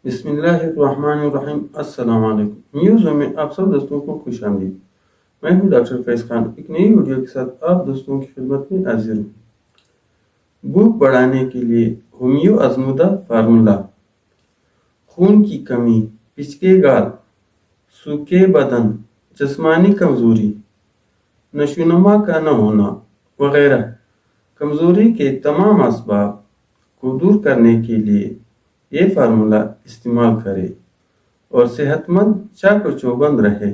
बिस्मिल्लाहिर्रहमानिर्रहीम। अस्सलाम वालेकुम। न्यूज़ में आप सब दोस्तों को खुश आमदीद। मैं हूं डॉक्टर फैज खान, एक नई वीडियो के साथ आप दोस्तों की खिदमत में हाजिर हूं। भूख बढ़ाने के लिए ھोमियो आजमूदा फार्मूला। खून की कमी, पिचके गाल, सूखे बदन, जिस्मानी कमजोरी, नशोनुमा का न होना वगैरह कमजोरी के तमाम असबाब को दूर करने के लिए ये फार्मूला इस्तेमाल करें और सेहतमंद चाको चौबंद रहे।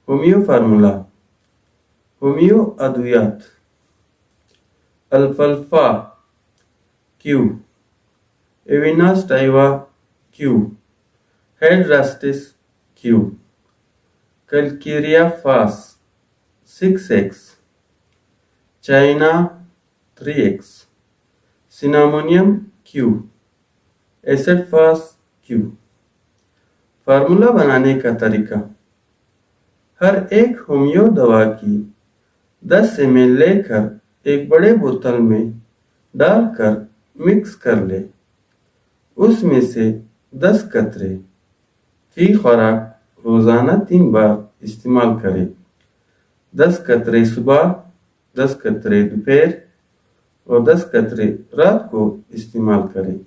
Homeo formula. ھومیو अद्वियात: अल्फाल्फा Q, avena sativa Q, hydrastis Q, calcarea phos 6x, China 3x, cinnamomum Q, acid phos Q. Formula बनाने का तरीका: हर एक ھومیو दवा की 10 ml लेकर एक बड़े बोतल में डालकर मिक्स कर ले। उसमें से 10 कतरे फी खुराक रोजाना 3 बार इस्तेमाल करें। 10 कतरे सुबह, 10 कतरे दोपहर और 10 कतरे रात को इस्तेमाल करें।